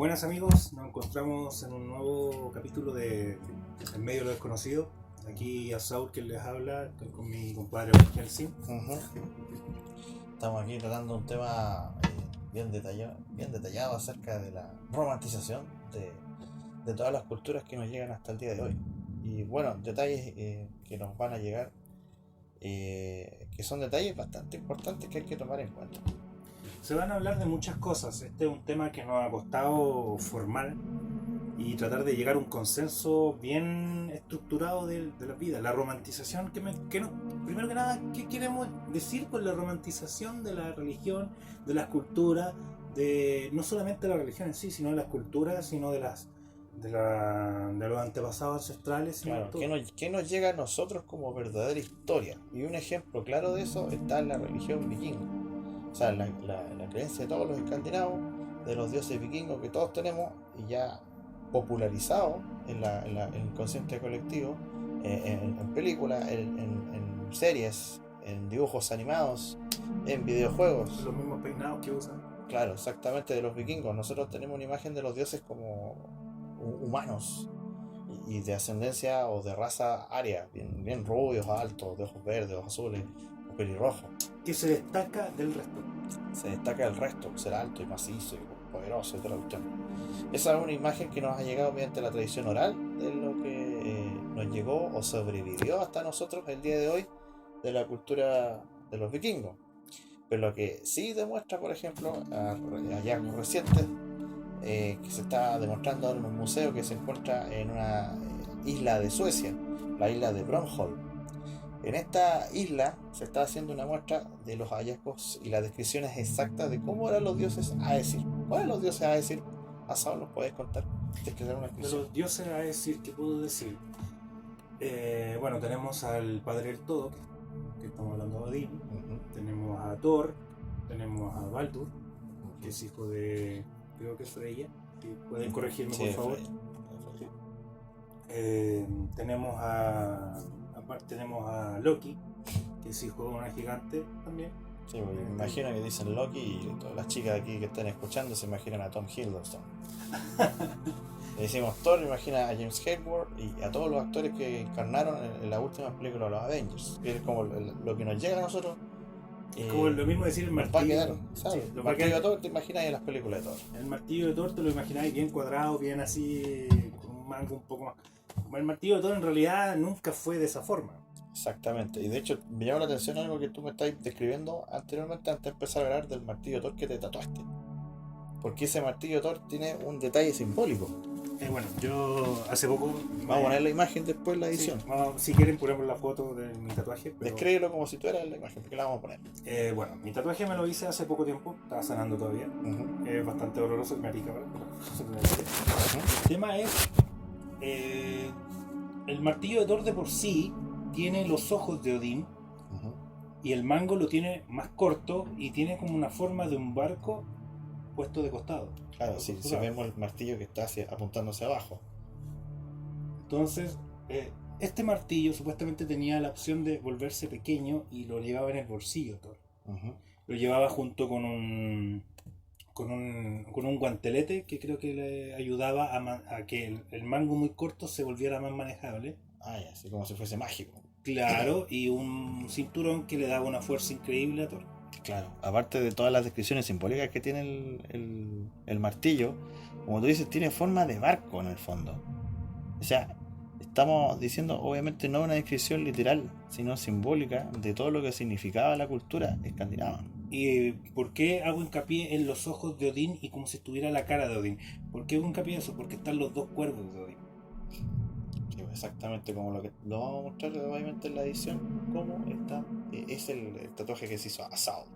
Buenas amigos, nos encontramos en un nuevo capítulo de En medio de lo desconocido. Aquí a Saúl que les habla, estoy con mi compadre Helsing. Estamos aquí tratando un tema bien detallado acerca de la romantización de todas las culturas que nos llegan hasta el día de hoy. Y bueno, detalles que nos van a llegar, que son detalles bastante importantes que hay que tomar en cuenta. Se van a hablar de muchas cosas. Este es un tema que nos ha costado formar y tratar de llegar a un consenso bien estructurado de la vida. La romantización, primero que nada, ¿qué queremos decir con la romantización de la religión, de las culturas, de no solamente la religión en sí, sino de las culturas, sino de los antepasados ancestrales? Claro, ¿qué nos llega a nosotros como verdadera historia? Y un ejemplo claro de eso está en la religión vikinga. O sea, la creencia de todos los escandinavos, de los dioses vikingos que todos tenemos y ya popularizado en el inconsciente colectivo, en películas, en series, en dibujos animados, en videojuegos. Los mismos peinados que usan. Claro, exactamente, de los vikingos. Nosotros tenemos una imagen de los dioses como humanos y de ascendencia o de raza aria, bien rubios, altos, de ojos verdes, ojos azules, o pelirrojos. Que se destaca del resto. Se destaca el resto, ser alto y macizo y poderoso y toda la cuestión. Esa es una imagen que nos ha llegado mediante la tradición oral de lo que nos llegó o sobrevivió hasta nosotros el día de hoy de la cultura de los vikingos. Pero lo que sí demuestra, por ejemplo, hallazgos recientes, que se está demostrando en un museo que se encuentra en una isla de Suecia, la isla de Bornholm. En esta isla se está haciendo una muestra de los hallazgos y las descripciones exactas de cómo eran los dioses Aesir. ¿Cuáles eran los dioses Aesir? Asado, ¿nos puedes contar? Tienes que hacer una De descripción. los dioses Aesir, ¿qué puedo decir? Bueno, tenemos al Padre del Todo, que estamos hablando de Odín. Tenemos a Thor, tenemos a Baldur, que es hijo de, creo que es Freya. Si pueden corregirme, por favor. Tenemos a Loki, que es hijo de una gigante también. Sí, porque me imagino que dicen Loki y todas las chicas aquí que están escuchando se imaginan a Tom Hiddleston. Le decimos Thor, imagina a James Hayward y a todos los actores que encarnaron en las últimas películas de los Avengers. Que es como lo que nos llega a nosotros. Es como lo mismo decir el martillo. Va a quedar, ¿sabes? Sí, el martillo de Thor te imaginas en las películas de Thor. El martillo de Thor te lo imagináis bien cuadrado, bien así, con un mango un poco más. El martillo de Thor en realidad nunca fue de esa forma. Exactamente, y de hecho me llama la atención algo que tú me estás describiendo anteriormente antes de empezar a hablar del martillo de Thor que te tatuaste. Porque ese martillo de Thor tiene un detalle simbólico. Bueno, yo hace poco... Vamos a poner la imagen después en la edición. Sí, si quieren ponemos la foto de mi tatuaje. Pero... Descríbelo como si tú eras la imagen, porque la vamos a poner. Bueno, mi tatuaje me lo hice hace poco tiempo, estaba sanando todavía. Es bastante doloroso y me pica, ¿verdad? El tema es... el martillo de Thor de por sí tiene los ojos de Odín. Y el mango lo tiene más corto y tiene como una forma de un barco puesto de costado. Claro, si vemos el martillo que está apuntando hacia abajo. Entonces, este martillo supuestamente tenía la opción de volverse pequeño y lo llevaba en el bolsillo Thor. Lo llevaba junto con un guantelete que creo que le ayudaba a que el mango muy corto se volviera más manejable. Ya, así como si fuese mágico. Claro, y un cinturón que le daba una fuerza increíble a Thor. Claro, aparte de todas las descripciones simbólicas que tiene el martillo, como tú dices, tiene forma de barco en el fondo. O sea, estamos diciendo, obviamente, no una descripción literal, sino simbólica de todo lo que significaba la cultura escandinava. ¿Y por qué hago hincapié en los ojos de Odín y como si estuviera la cara de Odín? ¿Por qué hago hincapié en eso? Porque están los dos cuervos de Odín. Sí, exactamente como lo que lo vamos a mostrar obviamente en la edición, cómo está, es el tatuaje que se hizo Assault.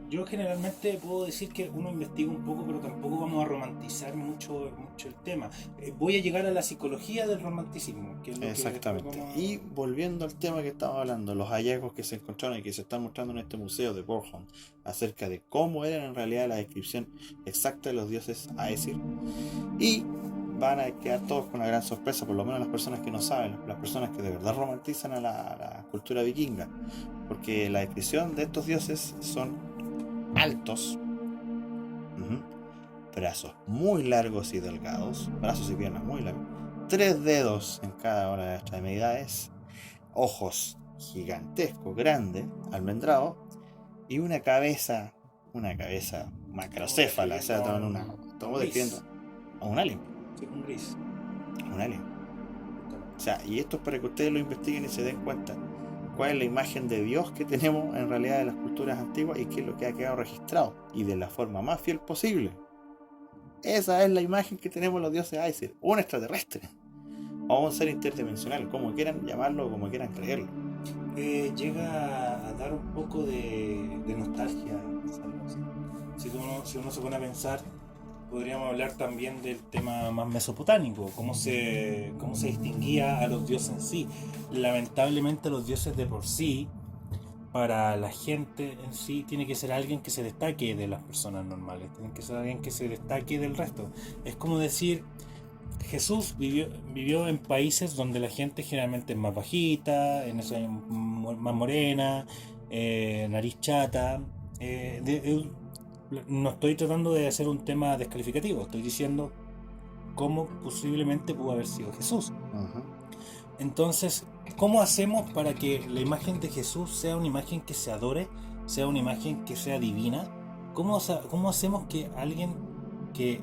Yo generalmente puedo decir que uno investiga un poco, pero tampoco vamos a romantizar mucho el tema. Voy a llegar a la psicología del romanticismo. Que es lo exactamente. Y volviendo al tema que estamos hablando, los hallazgos que se encontraron y que se están mostrando en este museo de Bornholm acerca de cómo era en realidad la descripción exacta de los dioses Aesir, y van a quedar todos con una gran sorpresa, por lo menos las personas que no saben, las personas que de verdad romantizan a la cultura vikinga, porque la descripción de estos dioses son altos, brazos muy largos y delgados, brazos y piernas muy largos, 3 dedos en cada una de las extremidades, ojos gigantescos, grandes, almendrados, y una cabeza macrocéfala, o sea, estamos describiendo a un alien. Sí, un gris. Un alien. O sea, y esto es para que ustedes lo investiguen y se den cuenta cuál es la imagen de Dios que tenemos en realidad de las culturas antiguas y qué es lo que ha quedado registrado, y de la forma más fiel posible. Esa es la imagen que tenemos los dioses Aesir, un extraterrestre o un ser interdimensional, como quieran llamarlo o como quieran creerlo. Llega a dar un poco de nostalgia pensarlo así. Si uno se pone a pensar, podríamos hablar también del tema más mesopotámico, cómo se distinguía a los dioses en sí. Lamentablemente los dioses de por sí, para la gente en sí, tiene que ser alguien que se destaque de las personas normales, tiene que ser alguien que se destaque del resto. Es como decir, Jesús vivió en países donde la gente generalmente es más bajita, más morena, nariz chata. No estoy tratando de hacer un tema descalificativo, estoy diciendo cómo posiblemente pudo haber sido Jesús. Ujú. Entonces, ¿cómo hacemos para que la imagen de Jesús sea una imagen que se adore, sea una imagen que sea divina? ¿Cómo hacemos que alguien que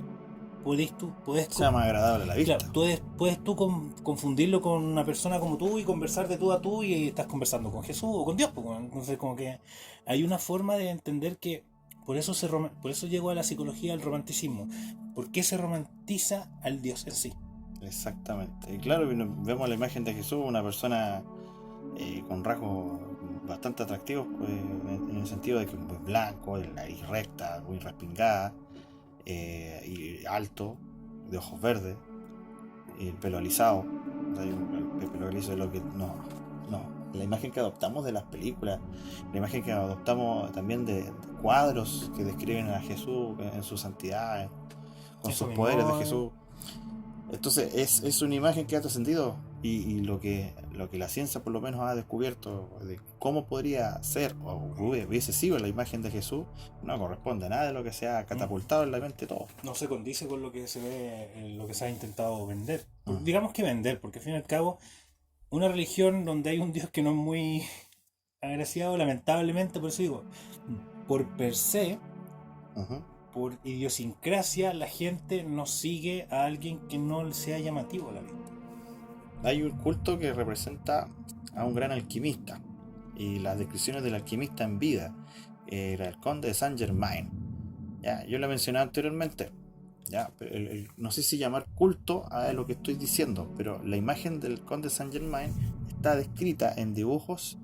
Sea más agradable a la vista. claro, puedes tú confundirlo con una persona como tú y conversar de tú a tú y estás conversando con Jesús o con Dios? Pues, entonces, como que hay una forma de entender que por eso llegó a la psicología el romanticismo. ¿Por qué se romantiza al Dios en sí? Exactamente. Y claro, vemos la imagen de Jesús, una persona con rasgos bastante atractivos, en el sentido de que es muy blanco, la nariz recta, muy respingada, y alto, de ojos verdes, y el pelo alisado. O sea, el pelo liso es lo que no. La imagen que adoptamos de las películas, la imagen que adoptamos también de cuadros que describen a Jesús en su santidad, con Eso sus mismo. poderes de Jesús. Entonces es una imagen que ha trascendido, y lo que la ciencia por lo menos ha descubierto de cómo podría ser o hubiese sido la imagen de Jesús no corresponde a nada de lo que se ha catapultado en la mente todo. No se condice con lo que se ve, lo que se ha intentado vender. Mm. Digamos que vender, porque al fin y al cabo, una religión donde hay un Dios que no es muy agraciado, lamentablemente, por eso digo, por per se, Ujú. por idiosincrasia, la gente no sigue a alguien que no le sea llamativo a la vista. Hay un culto que representa a un gran alquimista, y las descripciones del alquimista en vida era el conde de Saint Germain. Ya, yo lo mencioné anteriormente. Ya, pero no sé si llamar culto a lo que estoy diciendo, pero la imagen del conde de Saint Germain está descrita en dibujos,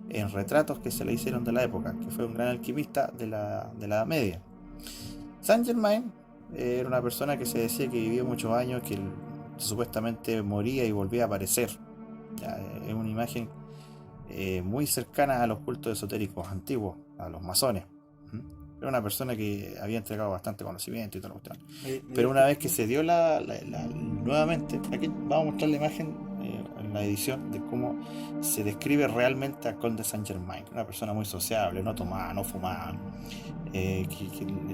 en retratos que se le hicieron de la época, que fue un gran alquimista de la Edad Media. Saint Germain era una persona que se decía que vivió muchos años, que supuestamente moría y volvía a aparecer. Ya, es una imagen muy cercana a los cultos esotéricos antiguos, a los masones. Era una persona que había entregado bastante conocimiento y toda la cuestión. Pero una vez que se dio nuevamente, aquí vamos a mostrar la imagen en la edición de cómo se describe realmente a Conde Saint Germain. Una persona muy sociable, no tomaba, no fumaba. Que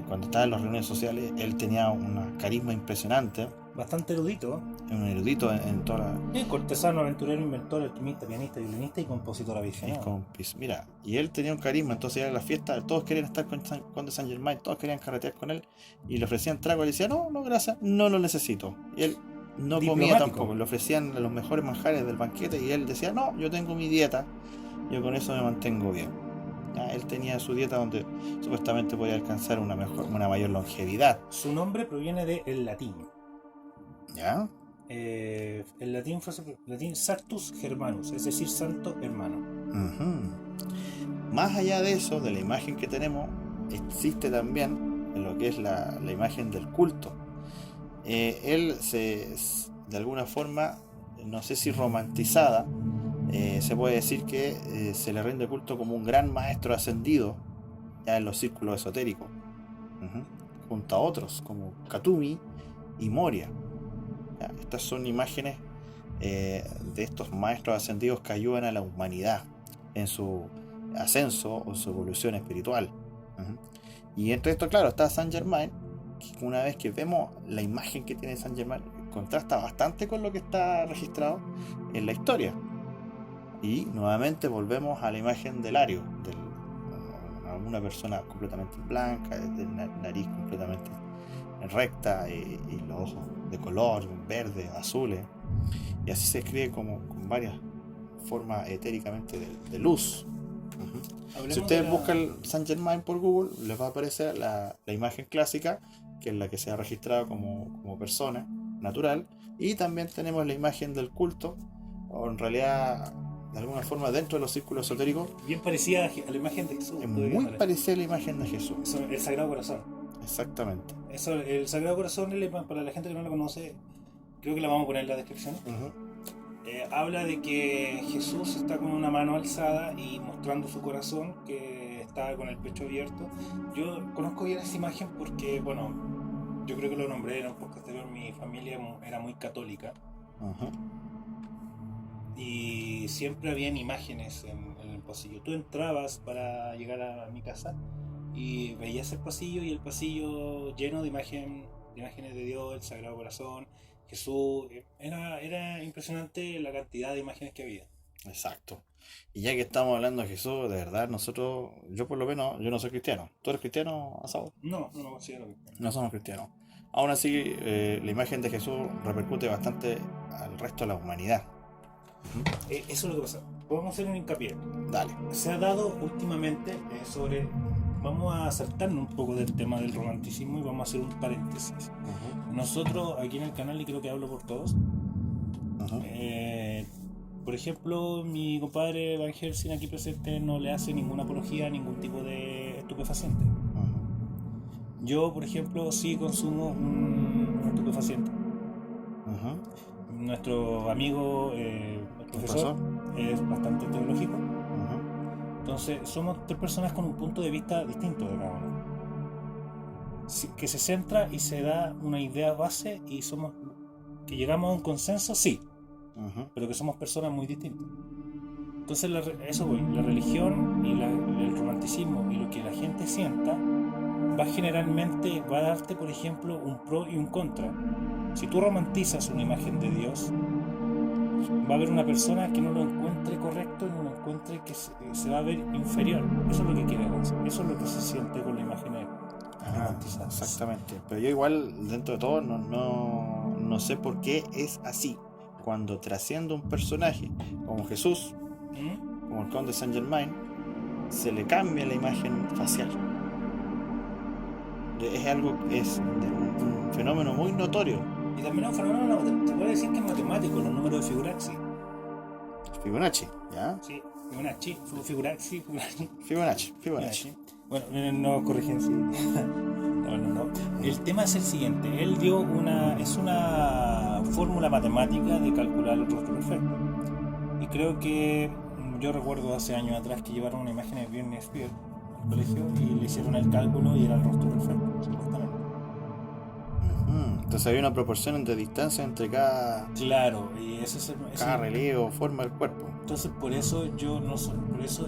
cuando estaba en las reuniones sociales, él tenía un carisma impresionante. Bastante erudito. Un erudito en toda la... cortesano, aventurero, inventor, alquimista, pianista, violinista y compositor aficionado. Mira, y él tenía un carisma, entonces ya en las fiestas todos querían estar con Conde Saint Germain, todos querían carretear con él, y le ofrecían trago, y le decía, no, gracias, no lo necesito. Y él no comía tampoco, le ofrecían los mejores manjares del banquete, y él decía, no, yo tengo mi dieta, yo con eso me mantengo bien. Ya, él tenía su dieta donde supuestamente podía alcanzar una mayor longevidad. Su nombre proviene del latín. ¿Ya? El latín fue latín Sanctus Germanus, es decir, santo hermano. Más allá de eso, de la imagen que tenemos, existe también lo que es la imagen del culto. Él de alguna forma, no sé si romantizada, se puede decir que se le rinde culto como un gran maestro ascendido ya en los círculos esotéricos, junto a otros como Katumi y Moria. Ya, estas son imágenes de estos maestros ascendidos que ayudan a la humanidad en su ascenso o su evolución espiritual. Y entre esto, claro, está Saint Germain, que una vez que vemos la imagen que tiene Saint Germain, contrasta bastante con lo que está registrado en la historia. Y nuevamente volvemos a la imagen del Ario, una persona completamente blanca, de nariz completamente recta, y los ojos de color verde, azules, y así se escribe como con varias formas etéricamente de luz. Si ustedes buscan Saint Germain por Google, les va a aparecer la imagen clásica, que es la que se ha registrado como persona natural, y también tenemos la imagen del culto, o en realidad de alguna forma dentro de los círculos esotéricos, bien parecida a la imagen de Jesús. Es muy parecida a la imagen de Jesús. Eso, el Sagrado Corazón. Exactamente. Eso, el Sagrado Corazón, para la gente que no lo conoce, creo que la vamos a poner en la descripción. Habla de que Jesús está con una mano alzada y mostrando su corazón, que está con el pecho abierto. Yo conozco bien esa imagen porque, bueno, yo creo que lo nombré en un podcast anterior, mi familia era muy católica. Y siempre habían imágenes en el pasillo. Tú entrabas para llegar a mi casa y veías el pasillo, y el pasillo lleno de imágenes de Dios, el Sagrado Corazón, Jesús. Era impresionante la cantidad de imágenes que había. Exacto. Y ya que estamos hablando de Jesús, de verdad, nosotros, yo por lo menos, yo no soy cristiano. ¿Tú eres cristiano, Asado? No considero cristiano. No somos cristianos. Aún así, la imagen de Jesús repercute bastante al resto de la humanidad. Eso es lo que pasa. Podemos hacer un hincapié. Dale. Se ha dado últimamente sobre... Vamos a saltarnos un poco del tema del romanticismo y vamos a hacer un paréntesis. Nosotros aquí en el canal, y creo que hablo por todos, por ejemplo, mi compadre Van Helsing aquí presente no le hace ninguna apología a ningún tipo de estupefaciente. Yo, por ejemplo, sí consumo un estupefaciente. Nuestro amigo, el profesor, es bastante teológico. Entonces, somos tres personas con un punto de vista distinto de cada uno. Que se centra y se da una idea base, y que llegamos a un consenso, sí, pero que somos personas muy distintas. Entonces, eso voy, la religión y el romanticismo y lo que la gente sienta generalmente va a darte, por ejemplo, un pro y un contra. Si tú romantizas una imagen de Dios, va a haber una persona que no lo encuentre correcto y no lo encuentre, que se va a ver inferior. Eso es lo que quiere decir. Eso es lo que se siente con la imagen romantizada. Exactamente. Pero yo igual, dentro de todo, no sé por qué es así. Cuando trasciende un personaje como Jesús, como el conde Saint Germain, se le cambia la imagen facial. Es un fenómeno muy notorio. Y también es un fenómeno, se puede decir que es matemático, los números de Fibonacci, ¿ya? Sí, Fibonacci. Bueno, no corrigen, sí. No. El tema es el siguiente. Él dio una fórmula matemática de calcular el rostro perfecto. Y creo que, yo recuerdo hace años atrás que llevaron una imagen de Britney Spears al colegio y le hicieron el cálculo y era el rostro perfecto, supuestamente. Entonces había una proporción de distancia entre cada... Claro, y cada relieve o forma del cuerpo. Entonces por eso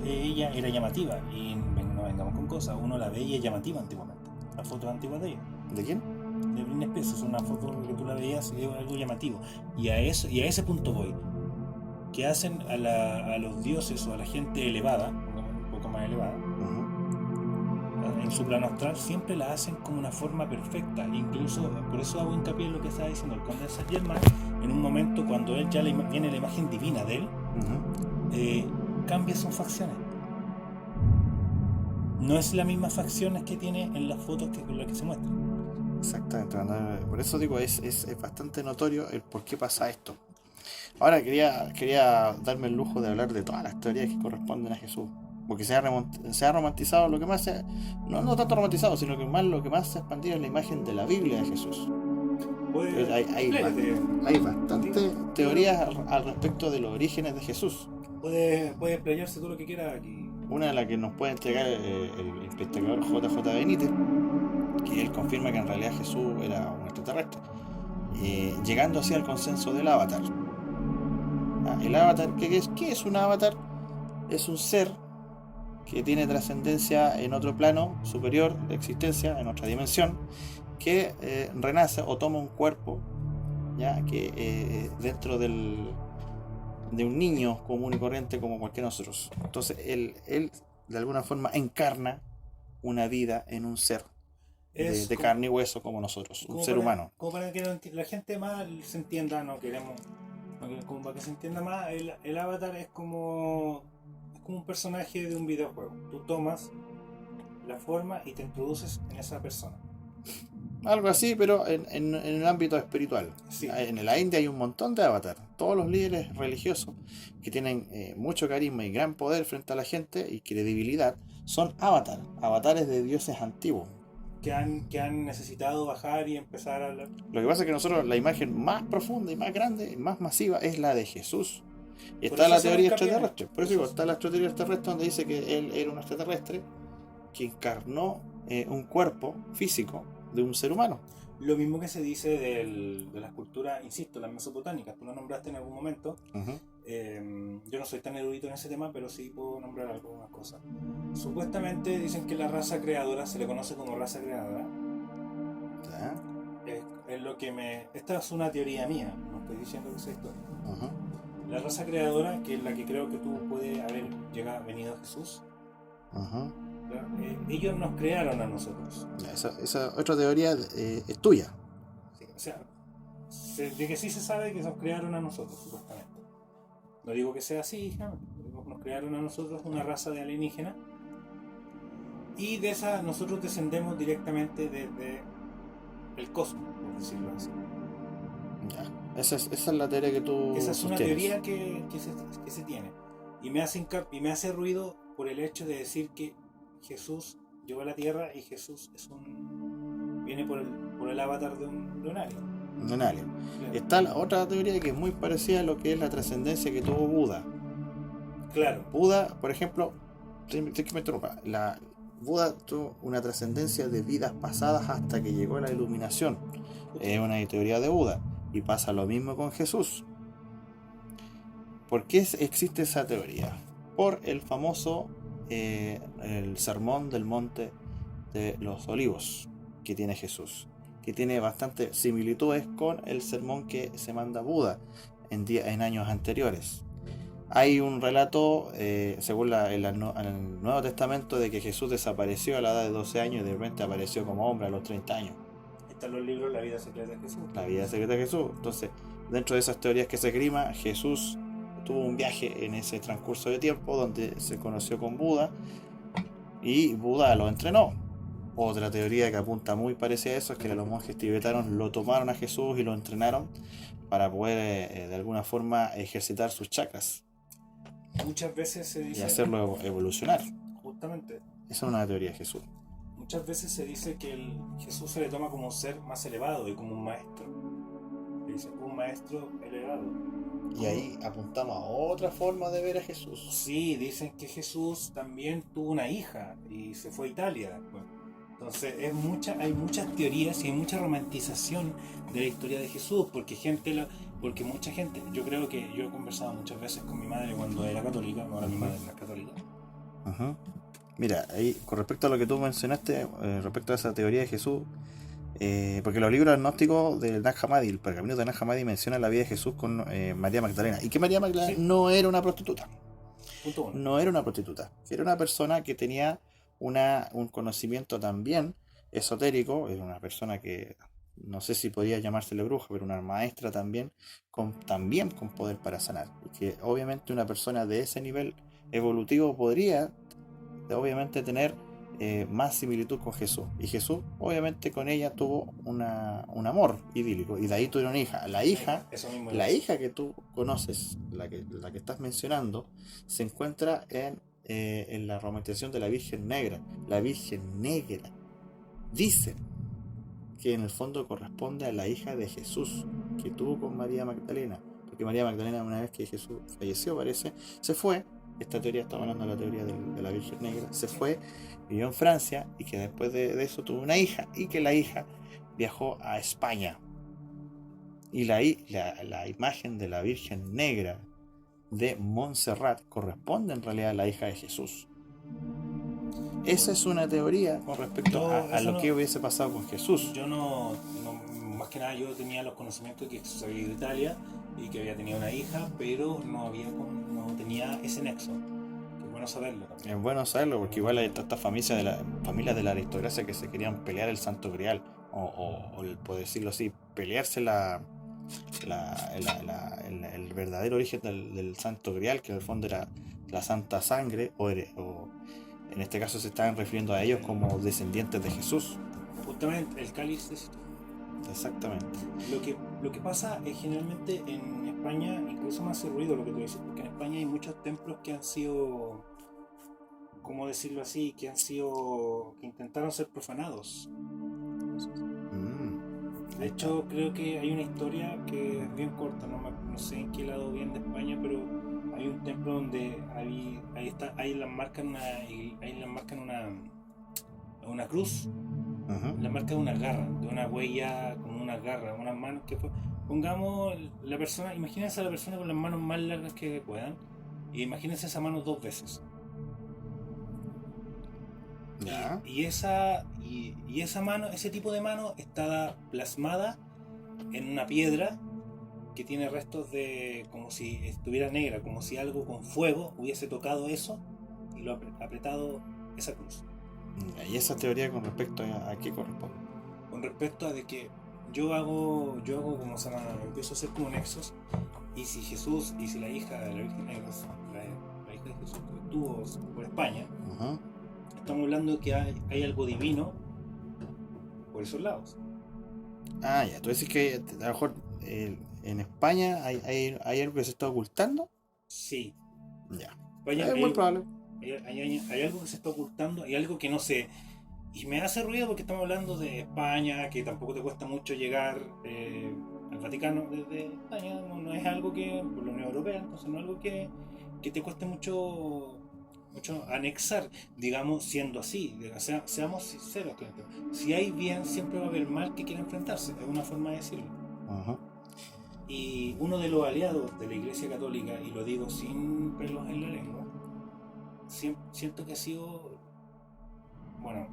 ella era llamativa. Y no vengamos con cosas, uno la ve y es llamativa antiguamente. Las fotos antiguas de ella. ¿De quién? De Britney Spears. Es una foto que tú la veías y es algo llamativo. Y a ese punto voy. Que hacen a los dioses o a la gente elevada, un poco más elevada, en su plano astral, siempre la hacen como una forma perfecta. Incluso, por eso hago hincapié en lo que estaba diciendo el conde Saint Germain. En un momento, cuando él ya viene la imagen divina de él, cambia sus facciones. No es la misma facciones que tiene en las fotos con las que se muestra. Exactamente. Por eso digo, es bastante notorio el por qué pasa esto. Ahora quería darme el lujo de hablar de todas las teorías que corresponden a Jesús. Porque se ha romantizado lo que más no tanto romantizado, sino que lo que más se ha expandido es la imagen de la Biblia de Jesús. Hay bastantes teorías al respecto de los orígenes de Jesús. Puedes explayarse todo lo que quieras aquí. Una de las que nos puede entregar el investigador JJ Benítez, que él confirma que en realidad Jesús era un extraterrestre, llegando así al consenso del avatar. El avatar, ¿qué es un avatar? Es un ser que tiene trascendencia en otro plano superior de existencia, en otra dimensión, que renace o toma un cuerpo, ya que dentro de un niño común y corriente como cualquiera de nosotros. Entonces él de alguna forma encarna una vida en un ser Es de como, carne y hueso como nosotros, un ser humano. como para que la gente más se entienda, como para que se entienda más, el avatar es como un personaje de un videojuego. Tú tomas la forma y te introduces en esa persona. Algo así, pero en el ámbito espiritual. Sí, En la India hay un montón de avatar. Todos los líderes religiosos que tienen mucho carisma y gran poder frente a la gente y credibilidad son avatares de dioses antiguos. que han necesitado bajar y empezar a hablar. Lo que pasa es que nosotros la imagen más profunda y más grande y más masiva es la de Jesús. Y Por está eso la hacemos teoría hincapié en extraterrestre. esto. Por eso digo, está la teoría extraterrestre donde dice que él era un extraterrestre que encarnó un cuerpo físico de un ser humano. Lo mismo que se dice de las culturas, insisto, las mesopotámicas. Tú lo nombraste en algún momento. Uh-huh. Yo no soy tan erudito en ese tema, pero sí puedo nombrar algunas cosas. Supuestamente dicen que la raza creadora, se le conoce como raza creadora. ¿Ya? Es lo que me... Esta es una teoría mía, no estoy diciendo que sea historia. Uh-huh. La raza creadora, que es la que creo que tú puedes haber venido a Jesús, Uh-huh. ellos nos crearon a nosotros. Esa otra teoría es tuya. Sí, o sea, de que sí se sabe que nos crearon a nosotros, supuestamente. No digo que sea así, ¿no? Nos crearon a nosotros una raza de alienígenas. Y de esa nosotros descendemos directamente desde el cosmos, por decirlo así. Ya. Esa es la teoría que tú Esa es una sostienes. teoría que se tiene. Y me hace ruido por el hecho de decir que Jesús llegó a la Tierra y Jesús viene por el avatar de un alien. Un alien. Claro. Está la otra teoría que es muy parecida a lo que es la trascendencia que tuvo Buda. Claro. Buda, por ejemplo, que me interrumpa, Buda tuvo una trascendencia de vidas pasadas hasta que llegó a la iluminación. Es una teoría de Buda. Y pasa lo mismo con Jesús. ¿Por qué existe esa teoría? Por el famoso el sermón del monte de los olivos que tiene Jesús, que tiene bastantes similitudes con el sermón que se manda Buda en años anteriores. Hay un relato, según el Nuevo Testamento, de que Jesús desapareció a la edad de 12 años y de repente apareció como hombre a los 30 años. Están los libros La vida secreta de Jesús. La vida secreta de Jesús. Entonces, dentro de esas teorías que se esgrima, Jesús tuvo un viaje en ese transcurso de tiempo donde se conoció con Buda y Buda lo entrenó. Otra teoría que apunta muy parecida a eso es que los monjes tibetanos lo tomaron a Jesús y lo entrenaron para poder de alguna forma ejercitar sus chakras Muchas veces se y dice, hacerlo evolucionar. justamente, Esa es una teoría de Jesús. muchas veces se dice que Jesús se le toma como un ser más elevado y como un maestro. Le dice, un maestro elevado. Y ahí apuntamos a otra forma de ver a Jesús. Sí, dicen que Jesús también tuvo una hija y se fue a Italia después. Entonces hay muchas teorías y hay mucha romantización de la historia de Jesús, porque mucha gente, yo creo que yo he conversado muchas veces con mi madre cuando era católica, ahora mi madre no es católica. Uh-huh. Mira, ahí con respecto a lo que tú mencionaste, respecto a esa teoría de Jesús, porque los libros agnósticos del Nag Hammadi, el pergamino de Nag Hammadi menciona la vida de Jesús con María Magdalena, y que María Magdalena Sí. no era una prostituta. Punto uno. No era una prostituta, era una persona que tenía un conocimiento también esotérico, era una persona que no sé si podía llamársele bruja, pero una maestra también con poder para sanar. Y que obviamente una persona de ese nivel evolutivo podría obviamente tener más similitud con Jesús. Y Jesús obviamente con ella tuvo un amor idílico, y de ahí tuvieron hija. Eso mismo La es. hija que tú conoces, la que estás mencionando, se encuentra en la romantización de la Virgen Negra. La Virgen Negra dice que en el fondo corresponde a la hija de Jesús que tuvo con María Magdalena, porque María Magdalena, una vez que Jesús falleció, parece, se fue. Esta teoría, estamos hablando de la teoría de la Virgen Negra, se fue, vivió en Francia, y que después de eso tuvo una hija, y que la hija viajó a España. Y la imagen de la Virgen Negra de Montserrat corresponde en realidad a la hija de Jesús. esa es una teoría con respecto a lo que hubiese pasado con Jesús. Yo más que nada yo tenía los conocimientos de que Jesús había ido a Italia y que había tenido una hija, pero no tenía ese nexo. Que es bueno saberlo también. Es bueno saberlo porque igual hay estas familias de la aristocracia que se querían pelear el Santo Grial, o por decirlo así, pelearse el verdadero origen del Santo Grial, que en el fondo era la Santa Sangre, o en este caso se estaban refiriendo a ellos como descendientes de Jesús. Justamente el cáliz de Cristo. Exactamente. Lo que pasa es generalmente en España, incluso me hace ruido lo que tú dices, porque en España hay muchos templos que han sido, ¿cómo decirlo así? Que intentaron ser profanados. De hecho, creo que hay una historia que es bien corta, no sé en qué lado bien de España, pero hay un templo donde ahí las marcan una cruz. La marca de una garra, de una huella con una garra, unas manos que pongamos la persona, imagínense a la persona con las manos más largas que puedan, y imagínense esa mano 2 veces. ¿Ya? Y esa mano, ese tipo de mano está plasmada en una piedra que tiene restos de, como si estuviera negra, como si algo con fuego hubiese tocado eso y lo ha apretado esa cruz. ¿Y esa teoría con respecto a qué corresponde? Con respecto a de que yo hago como se llama, empiezo a hacer como nexos, y si Jesús, y si la hija de la Virgen, la hija de Jesús estuvo por España, estamos hablando de que hay algo divino por esos lados. Ya, tú decís que a lo mejor en España hay algo que se está ocultando. Sí. Ya. España, Es muy probable. Hay algo que se está ocultando, hay algo que no sé. Y me hace ruido porque estamos hablando de España, que tampoco te cuesta mucho llegar al Vaticano desde España. No es algo que, por la Unión Europea, entonces no es algo que te cueste mucho anexar, digamos, siendo así. Seamos sinceros, si hay bien, siempre va a haber mal que quiera enfrentarse, es una forma de decirlo. Y uno de los aliados de la Iglesia Católica, y lo digo sin pelos en la lengua, siento que ha sido, bueno,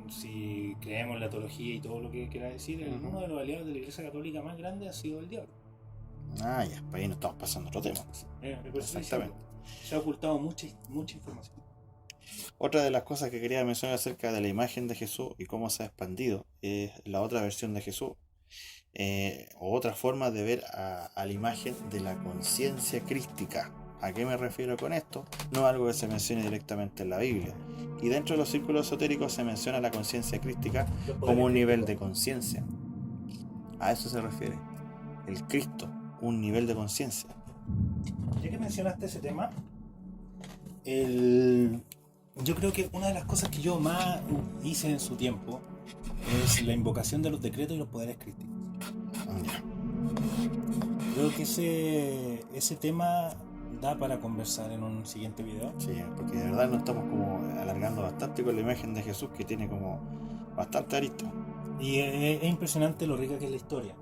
si creemos en la teología y todo lo que quiera decir, uno de los aliados de la Iglesia Católica más grande ha sido el diablo. Ya, para ahí no estamos pasando otro tema. Exactamente. Se ha ocultado mucha información. Otra de las cosas que quería mencionar acerca de la imagen de Jesús y cómo se ha expandido es la otra versión de Jesús, o otra forma de ver a la imagen de la conciencia crística. ¿A qué me refiero con esto? No es algo que se mencione directamente en la Biblia. Y dentro de los círculos esotéricos se menciona la conciencia crística como un nivel de conciencia. A eso se refiere el Cristo, un nivel de conciencia. Ya que mencionaste ese tema, yo creo que una de las cosas que yo más hice en su tiempo es la invocación de los decretos y los poderes crísticos. Creo que ese tema da para conversar en un siguiente video. Sí, porque de verdad nos estamos como alargando bastante con la imagen de Jesús, que tiene como bastante arista. Y es impresionante lo rica que es la historia.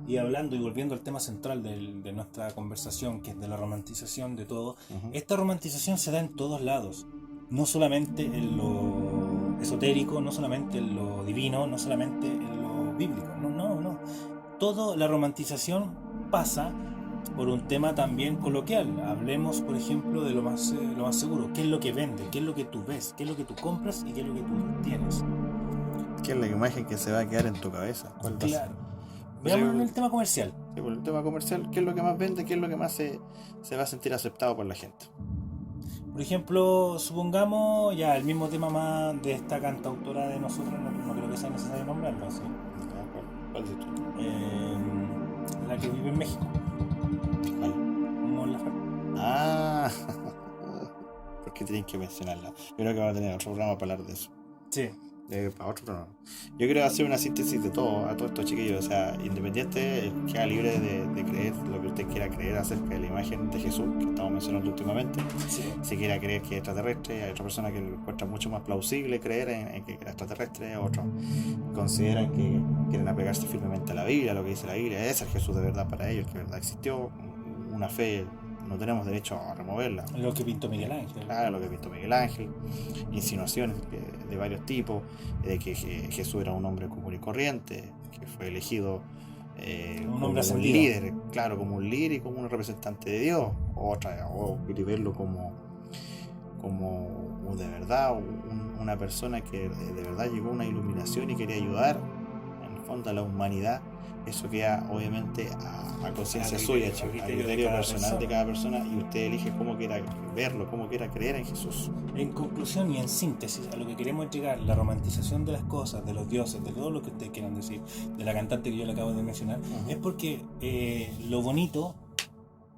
Y hablando y volviendo al tema central de nuestra conversación, que es de la romantización de todo, esta romantización se da en todos lados. No solamente en lo esotérico, no solamente en lo divino, no solamente en lo bíblico. No. Toda la romantización pasa por un tema también coloquial. Hablemos, por ejemplo, de lo más seguro. ¿Qué es lo que vende? ¿Qué es lo que tú ves? ¿Qué es lo que tú compras? ¿Y qué es lo que tú tienes? ¿Qué es la imagen que se va a quedar en tu cabeza? ¿Cuál va a ser? Veamos en el tema comercial. Sí, por el tema comercial, ¿qué es lo que más vende? ¿Qué es lo que más se va a sentir aceptado por la gente? Por ejemplo, supongamos ya el mismo tema más de esta cantautora de nosotros, no creo que sea necesario nombrarlo así. ¿Cuál dices tú? La que vive en México. ¿Cuál? Mon Laferte. ¿Por qué tienen que mencionarla? Yo creo que vamos a tener otro programa para hablar de eso. Sí. Para otro programa. Yo quiero hacer una síntesis de todo, a todos estos chiquillos. O sea, independiente, queda libre de creer lo que usted quiera creer acerca de la imagen de Jesús que estamos mencionando últimamente. Sí. Si quiera creer que es extraterrestre, hay otra persona que encuentra mucho más plausible creer en que era extraterrestre, otros consideran que quieren apegarse firmemente a la Biblia, a lo que dice la Biblia, es el Jesús de verdad para ellos, que de verdad existió, una fe no tenemos derecho a removerla. Lo que pintó Miguel Ángel. Claro, lo que pintó Miguel Ángel, insinuaciones de varios tipos, de que Jesús era un hombre común y corriente, que fue elegido como un líder, claro, como un líder y como un representante de Dios, o verlo como de verdad una persona que de verdad llegó a una iluminación y quería ayudar en el fondo a la humanidad. Eso queda obviamente a conciencia suya, a criterio personal de cada persona, y usted elige cómo quiera verlo, cómo quiera creer en Jesús. En conclusión y en síntesis, a lo que queremos llegar, la romantización de las cosas, de los dioses, de todo lo que ustedes quieran decir, de la cantante que yo le acabo de mencionar, es porque lo bonito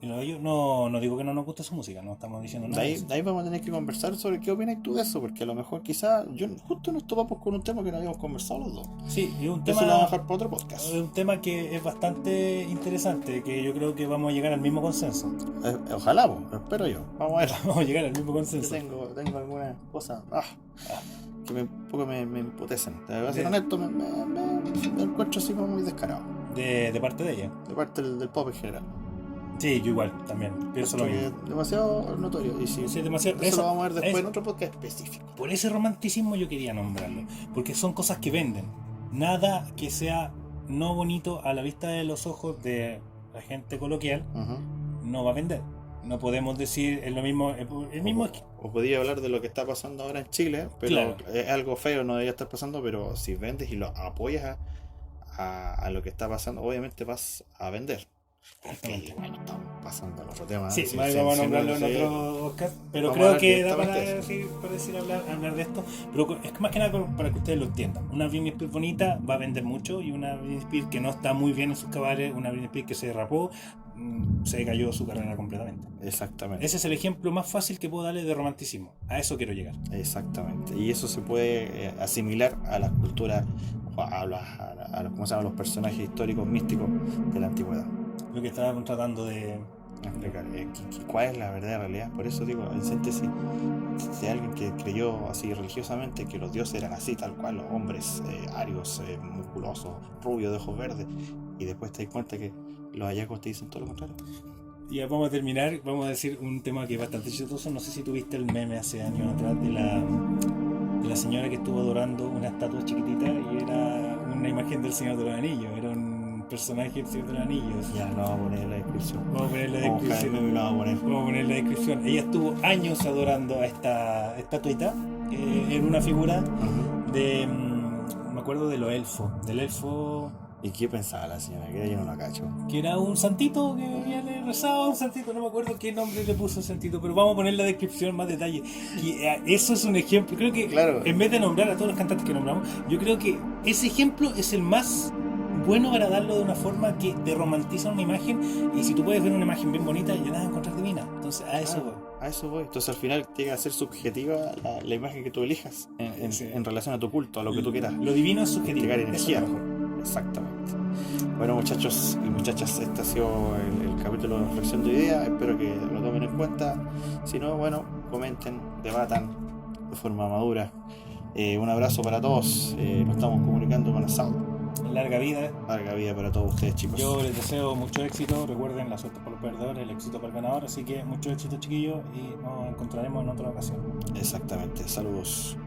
y lo bello, no digo que no nos guste su música, no estamos diciendo nada. De ahí vamos a tener que conversar sobre qué opinas tú de eso, porque a lo mejor quizás justo nos topamos con un tema que no habíamos conversado los dos. Sí, es un tema, eso lo vamos a dejar para otro podcast. Es un tema que es bastante interesante, que yo creo que vamos a llegar al mismo consenso. Ojalá, pues, espero yo. Vamos a ver. Vamos a llegar al mismo consenso. Yo tengo algunas cosas que un poco me emputecen. Te voy a ser honesto, me encuentro así como muy descarado. De parte de ella. De parte del pop en general. Sí, yo igual, también. Pienso lo mismo. Es demasiado notorio. Y sí, demasiado. Eso lo vamos a ver después en otro podcast específico. Por ese romanticismo yo quería nombrarlo. Porque son cosas que venden. Nada que sea no bonito a la vista de los ojos de la gente coloquial no va a vender. No podemos decir es lo mismo. O podía hablar de lo que está pasando ahora en Chile, pero claro, es algo feo, no debería estar pasando, pero si vendes y lo apoyas a lo que está pasando, obviamente vas a vender. Porque bueno, estamos pasando al otro tema. Sí, vamos a nombrarlo en otro podcast, pero creo que da para decir hablar de esto. Pero es más que nada para que ustedes lo entiendan. Una Britney Spears bonita va a vender mucho, y una Britney Spears que no está muy bien en sus cabales, una Britney Spears que se derrapó, se cayó su carrera completamente. Exactamente. Ese es el ejemplo más fácil que puedo darle de romanticismo. A eso quiero llegar. Exactamente. Y eso se puede asimilar a las culturas, a los personajes históricos místicos de la antigüedad. Lo que estaba tratando de explicar cuál es la verdadera realidad. Por eso digo, en síntesis, de alguien que creyó así religiosamente que los dioses eran así, tal cual, los hombres arios, musculosos, rubios, de ojos verdes, y después te das cuenta que los hallazgos te dicen todo lo contrario. Ya vamos a terminar, vamos a decir un tema que es bastante chistoso. No sé si tuviste el meme hace años atrás de la señora que estuvo adorando una estatua chiquitita y era una imagen del Señor de los Anillos, era un personaje del Señor de los Anillos. Ya, lo vamos a poner en la descripción. Vamos a poner la descripción. Ella estuvo años adorando a esta estatuita, era una figura de, me acuerdo del elfo. ¿Y qué pensaba la señora? Que yo no la cacho. Que era un santito que había rezado, un santito, no me acuerdo qué nombre le puso el santito, pero vamos a poner la descripción más detalle. Y eso es un ejemplo, creo que claro, en vez de nombrar a todos los cantantes que nombramos, yo creo que ese ejemplo es el más bueno para darlo de una forma que te romantiza una imagen, y si tú puedes ver una imagen bien bonita, ya la vas a encontrar divina. Entonces a eso voy. A eso voy. Entonces al final tiene que ser subjetiva la imagen que tú elijas en relación a tu culto, a lo que tú quieras. Lo divino es subjetivo. Llegar energía. Exactamente. Bueno, muchachos y muchachas, este ha sido el capítulo de reflexión de hoy día. Espero que lo tomen en cuenta. Si no, bueno, comenten, debatan de forma madura. Un abrazo para todos. Nos estamos comunicando con Asado. Larga vida. Larga vida para todos ustedes, chicos. Yo les deseo mucho éxito. Recuerden, la suerte para los perdedores, el éxito para el ganador. Así que mucho éxito, chiquillos, y nos encontraremos en otra ocasión. Exactamente. Saludos.